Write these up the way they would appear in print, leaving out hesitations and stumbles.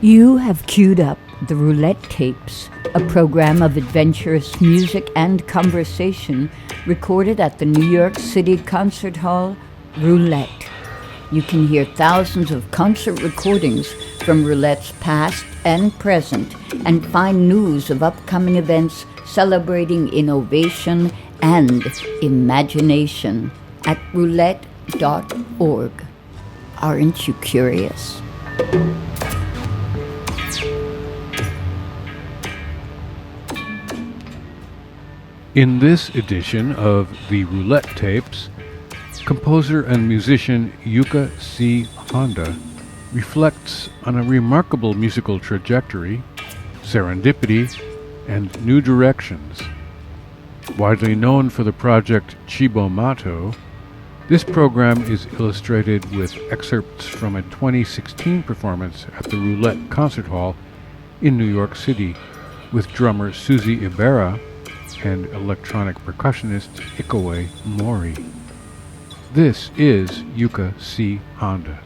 You have queued up the Roulette Tapes, a program of adventurous music and conversation recorded at the New York City Concert Hall, Roulette. You can hear thousands of concert recordings from Roulette's past and present and find news of upcoming events celebrating innovation and imagination at roulette.org. Aren't you curious? In this edition of the Roulette Tapes, composer and musician Yuka C. reflects on a remarkable musical trajectory, serendipity, and new directions. Widely known for the project Cibo Matto, this program is illustrated with excerpts from a 2016 performance at the Roulette Concert Hall in New York City with drummer Susie Ibarra and electronic percussionist Ikue Mori. This is Yuka C. Honda.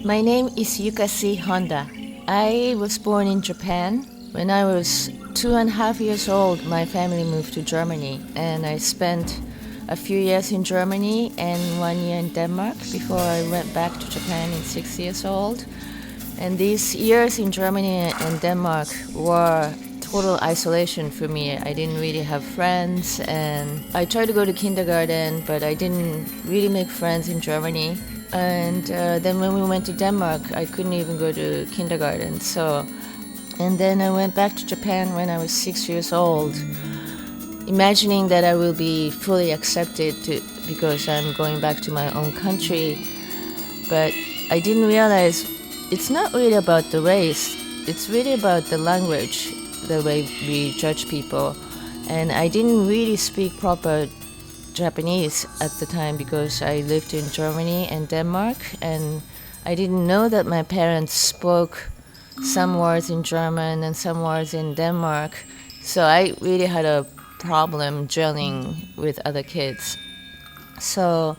My name is Yuka C. Honda. I was born in Japan. When I was 2.5 years old, my family moved to Germany, and I spent a few years in Germany and 1 year in Denmark before I went back to Japan in 6 years old. And these years in Germany and Denmark were total isolation for me. I didn't really have friends, and I tried to go to kindergarten, but I didn't really make friends in Germany. And then when we went to Denmark, I couldn't even go to kindergarten. And then I went back to Japan when I was 6 years old, imagining that I will be fully accepted because I'm going back to my own country. But I didn't realize it's not really about the race. It's really about the language, the way we judge people. And I didn't really speak proper Japanese at the time because I lived in Germany and Denmark, and I didn't know that my parents spoke some words in German and some words in Denmark. So I really had a problem gelling with other kids. So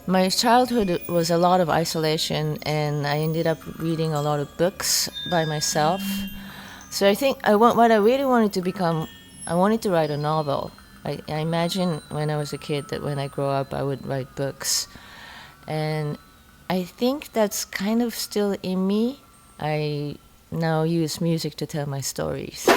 my childhood was a lot of isolation, and I ended up reading a lot of books by myself. So I think what I really wanted to become, I wanted to write a novel. I imagined when I was a kid that when I grow up I would write books. And I think that's kind of still in me. I now use music to tell my stories.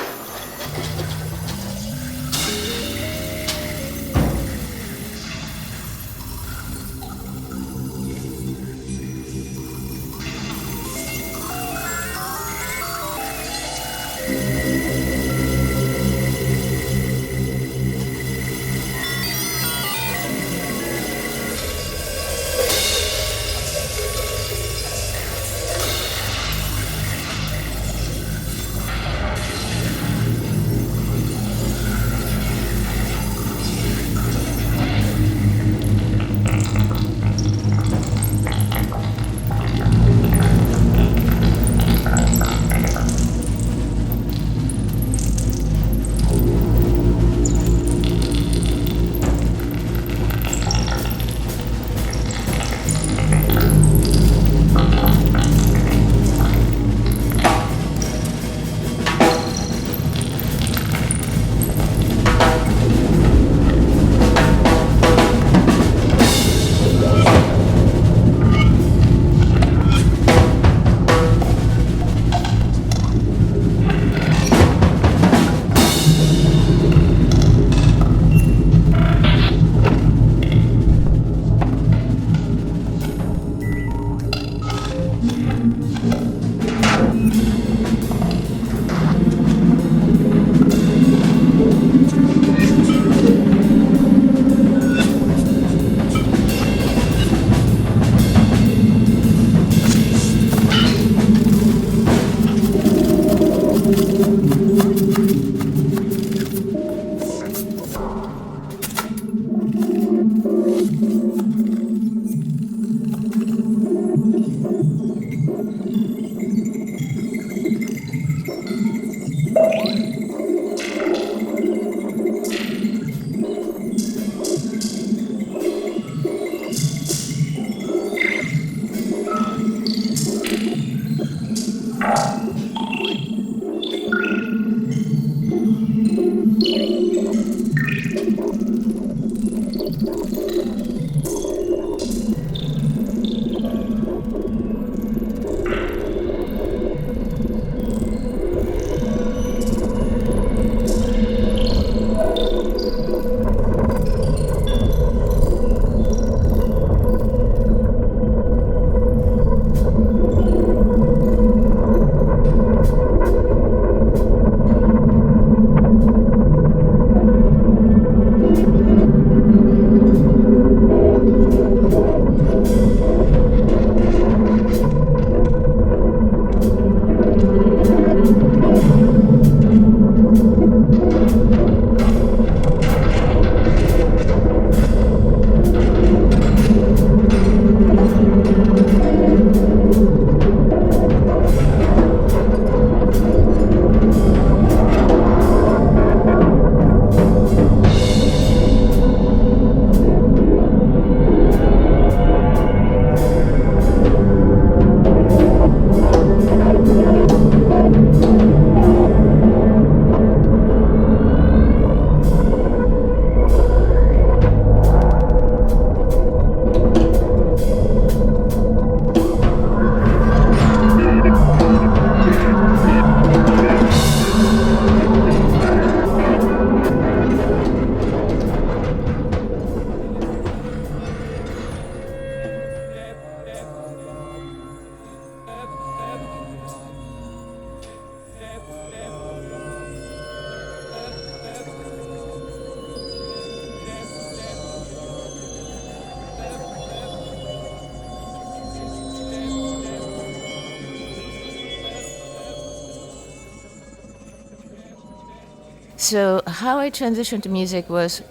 So how I transitioned to music was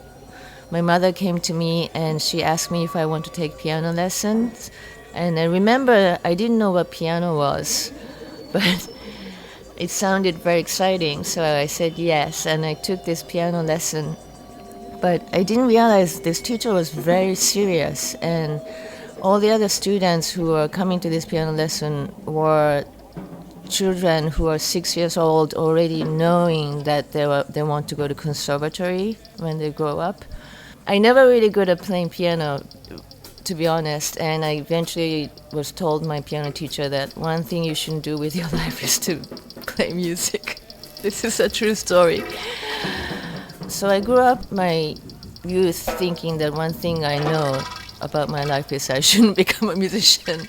my mother came to me and she asked me if I want to take piano lessons. And I remember I didn't know what piano was, but it sounded very exciting. So I said yes, and I took this piano lesson. But I didn't realize this teacher was very serious, and all the other students who were coming to this piano lesson were children who are 6 years old, already knowing that they want to go to conservatory when they grow up. I never really good at playing piano, to be honest, and I eventually was told my piano teacher that one thing you shouldn't do with your life is to play music. This is a true story. So I grew up my youth thinking that one thing I know about my life is I shouldn't become a musician.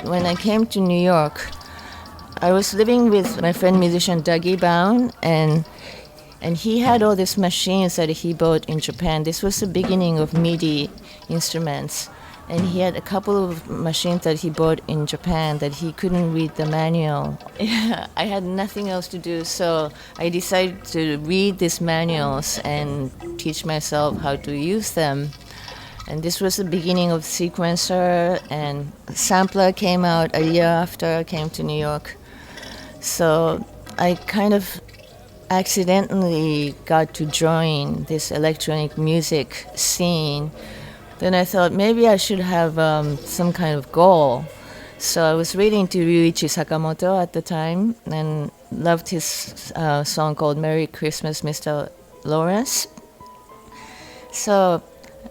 When I came to New York, I was living with my friend musician Dougie Bound, and he had all these machines that he bought in Japan. This was the beginning of MIDI instruments. And he had a couple of machines that he bought in Japan that he couldn't read the manual. I had nothing else to do, so I decided to read these manuals and teach myself how to use them. And this was the beginning of Sequencer, and Sampler came out a year after I came to New York. So I kind of accidentally got to join this electronic music scene. Then I thought maybe I should have some kind of goal. So I was reading to Ryuichi Sakamoto at the time and loved his song called Merry Christmas, Mr. Lawrence. So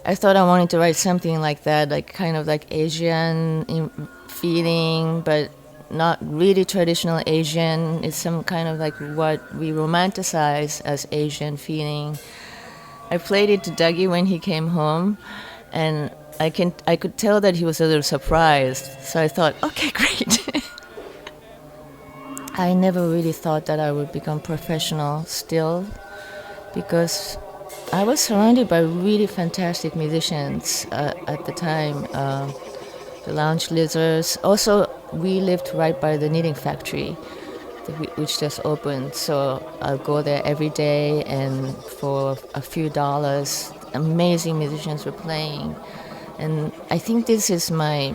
I thought I wanted to write something like that, like kind of like Asian feeling, but not really traditional Asian. It's some kind of like what we romanticize as Asian feeling. I played it to Dougie when he came home. And I could tell that he was a little surprised. So I thought, okay, great. I never really thought that I would become professional still, because I was surrounded by really fantastic musicians at the time. The Lounge Lizards. Also, we lived right by the knitting factory, which just opened. So I'll go there every day, and for a few dollars, amazing musicians were playing. And I think this is my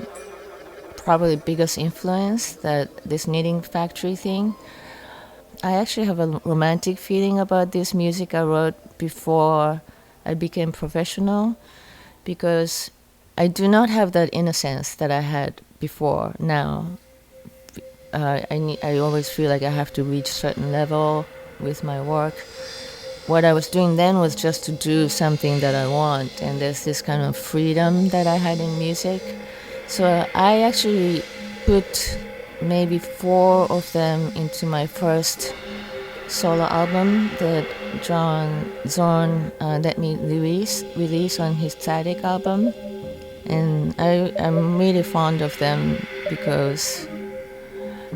probably biggest influence, that this knitting factory thing. I actually have a romantic feeling about this music I wrote before I became professional, because I do not have that innocence that I had before now. I always feel like I have to reach a certain level with my work. What I was doing then was just to do something that I want, and there's this kind of freedom that I had in music. So I actually put maybe 4 of them into my first solo album that John Zorn let me release on his Tzadik album. And I'm really fond of them because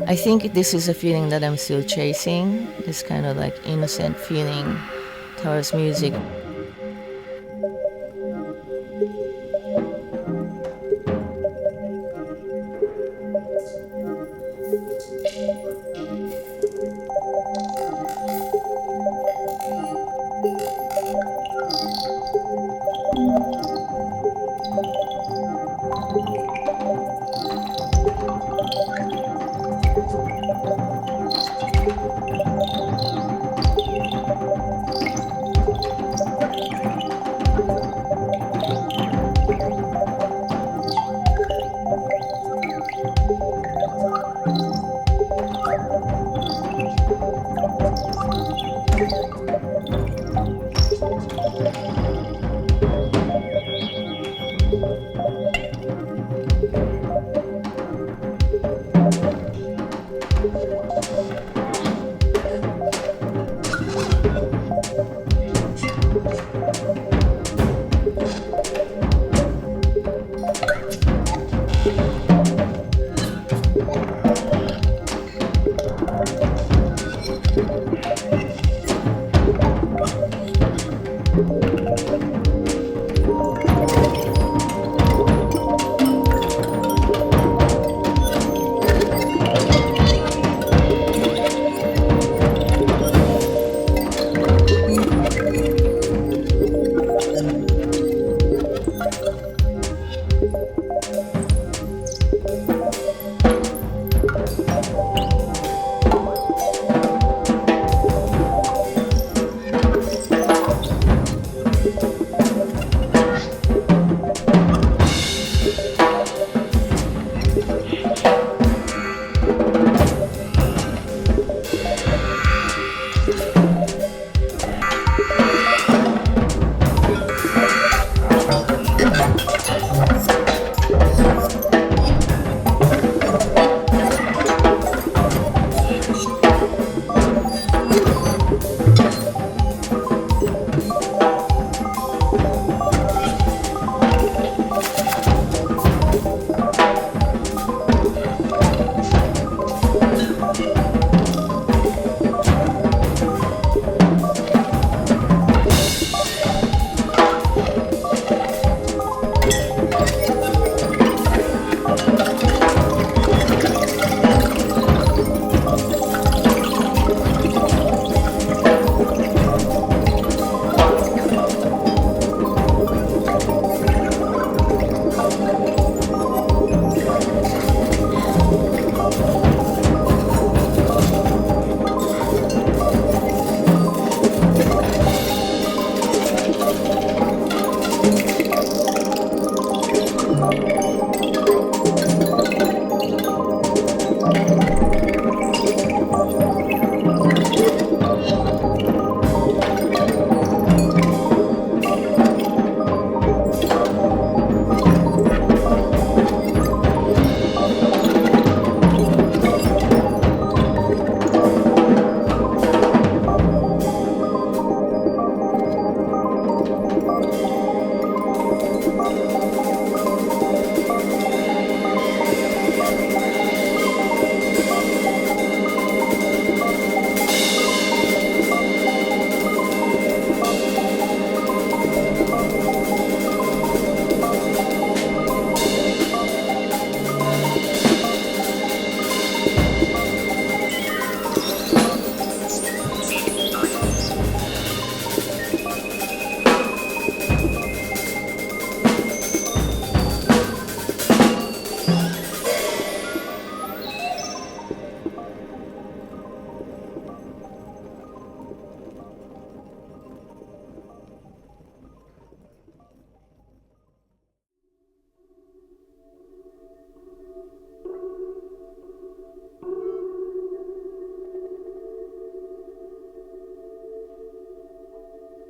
I think this is a feeling that I'm still chasing, this kind of like innocent feeling towards music.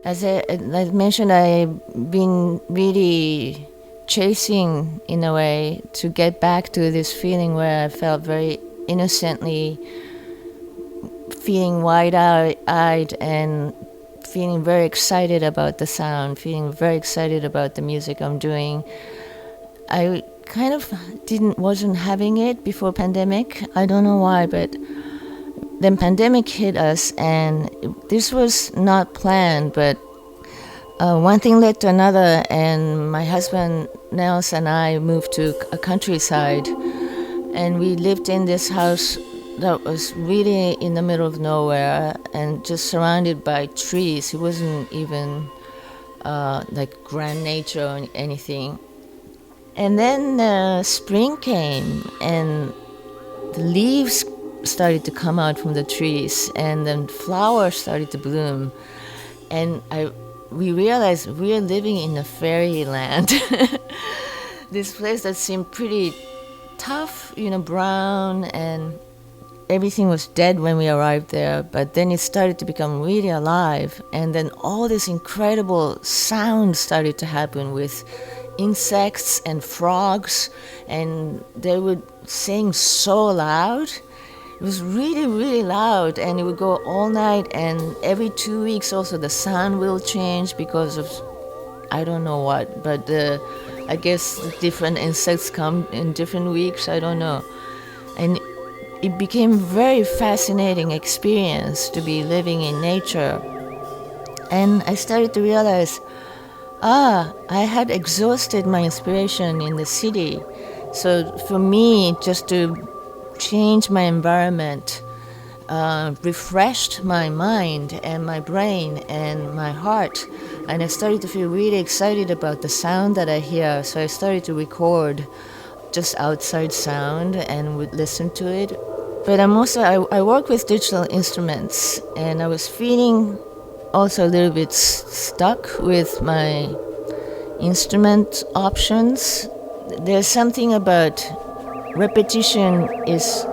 As I mentioned, I've been really chasing, in a way, to get back to this feeling where I felt very innocently, feeling wide-eyed and feeling very excited about the sound, feeling very excited about the music I'm doing. I kind of wasn't having it before pandemic. I don't know why, but then pandemic hit us, and this was not planned, but one thing led to another, and my husband Nels and I moved to a countryside, and we lived in this house that was really in the middle of nowhere and just surrounded by trees. It wasn't even like grand nature or anything. And then spring came, and the leaves started to come out from the trees, and then flowers started to bloom, and we realized we're living in a fairyland. This place that seemed pretty tough, brown, and everything was dead when we arrived there, but then it started to become really alive, and then all this incredible sound started to happen with insects and frogs, and they would sing so loud. It was really, really loud, and it would go all night, and every 2 weeks also the sound will change because of, I don't know what, but I guess different insects come in different weeks, I don't know. And it became a very fascinating experience to be living in nature. And I started to realize, I had exhausted my inspiration in the city. So for me, just to change my environment, refreshed my mind and my brain and my heart, and I started to feel really excited about the sound that I hear. So I started to record just outside sound and would listen to it. But I work with digital instruments, and I was feeling also a little bit stuck with my instrument options. There's something about repetition is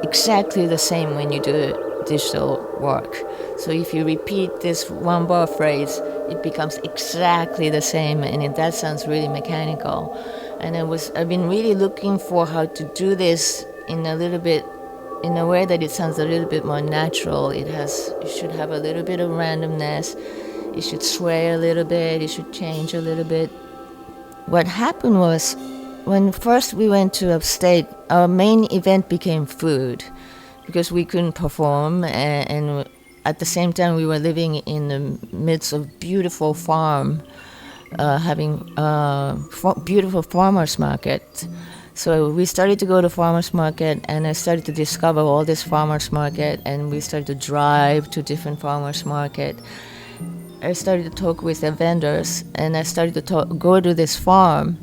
exactly the same when you do digital work. So if you repeat this one bar phrase, it becomes exactly the same, and that sounds really mechanical. And I've been really looking for how to do this in a way that it sounds a little bit more natural. It should have a little bit of randomness. it should sway a little bit, it should change a little bit. What happened was, when first we went to upstate, our main event became food, because we couldn't perform, and at the same time we were living in the midst of beautiful farm, having beautiful farmers market. So we started to go to farmers market, and I started to discover all this farmers market, and we started to drive to different farmers market. I started to talk with the vendors, and I started to go to this farm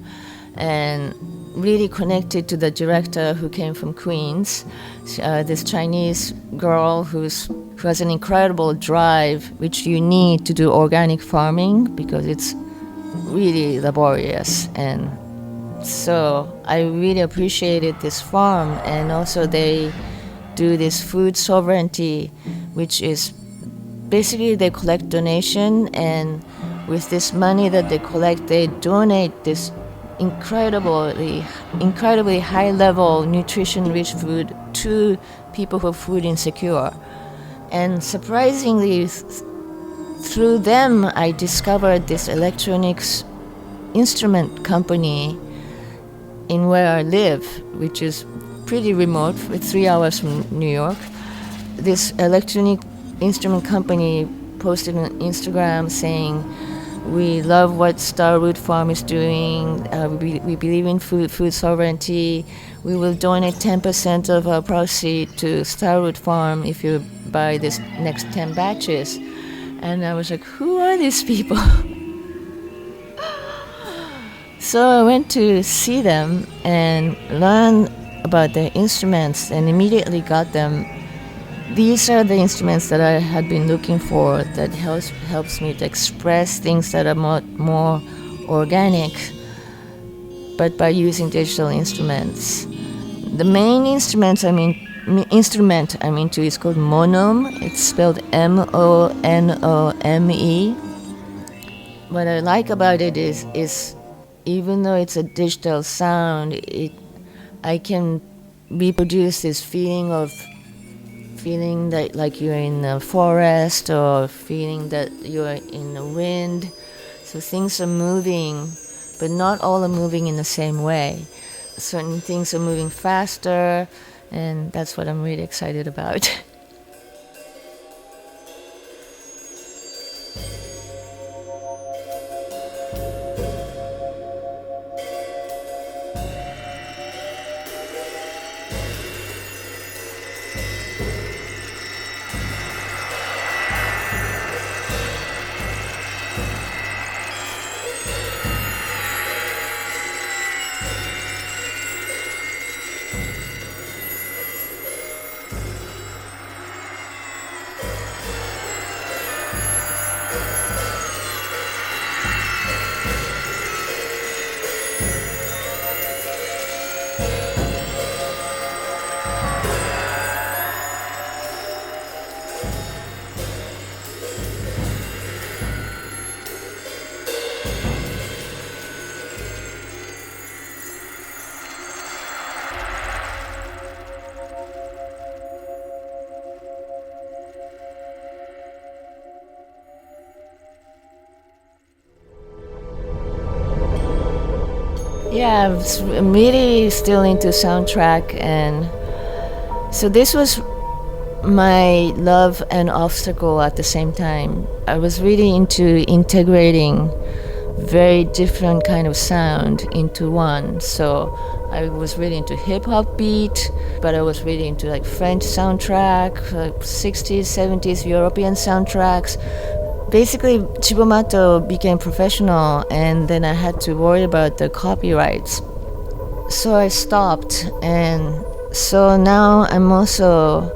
and really connected to the director who came from Queens, this Chinese girl who has an incredible drive, which you need to do organic farming because it's really laborious. And so I really appreciated this farm, and also they do this food sovereignty, which is basically they collect donation, and with this money that they collect, they donate this incredibly high-level, nutrition-rich food to people who are food insecure. And surprisingly, through them, I discovered this electronics instrument company in where I live, which is pretty remote, 3 hours from New York. This electronic instrument company posted on Instagram saying, "We love what Starwood Farm is doing. We believe in food sovereignty. We will donate 10% of our proceeds to Starwood Farm if you buy this next 10 batches." And I was like, who are these people? So I went to see them and learn about their instruments, and immediately got them. These are the instruments that I had been looking for, that helps me to express things that are more organic, but by using digital instruments. The main instrument I mean to is called monome. It's spelled M-O-N-O-M-E. What I like about it is even though it's a digital sound, I can reproduce this feeling that like you're in a forest, or feeling that you're in the wind. So things are moving, but not all are moving in the same way. Certain things are moving faster, and that's what I'm really excited about. Yeah, I'm really still into soundtrack, and so this was my love and obstacle at the same time. I was really into integrating very different kind of sound into one. So I was really into hip-hop beat, but I was really into like French soundtrack, like 60s, 70s European soundtracks. Basically, Cibo Matto became professional, and then I had to worry about the copyrights. So I stopped, and so now I'm also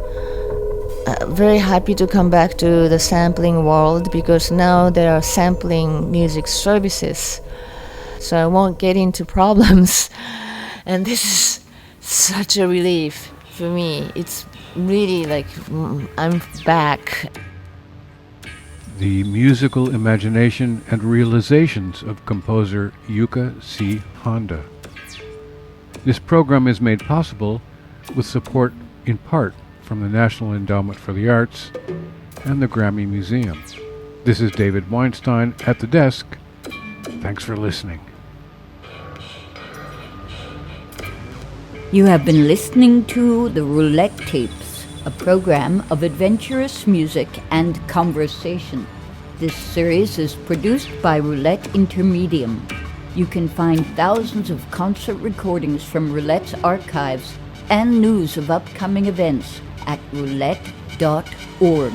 very happy to come back to the sampling world, because now there are sampling music services. So I won't get into problems, and this is such a relief for me. It's really like I'm back. The musical imagination and realizations of composer Yuka C. Honda. This program is made possible with support in part from the National Endowment for the Arts and the Grammy Museum. This is David Weinstein at the desk. Thanks for listening. You have been listening to the Roulette Tapes, a program of adventurous music and conversation. This series is produced by Roulette Intermedium. You can find thousands of concert recordings from Roulette's archives and news of upcoming events at roulette.org.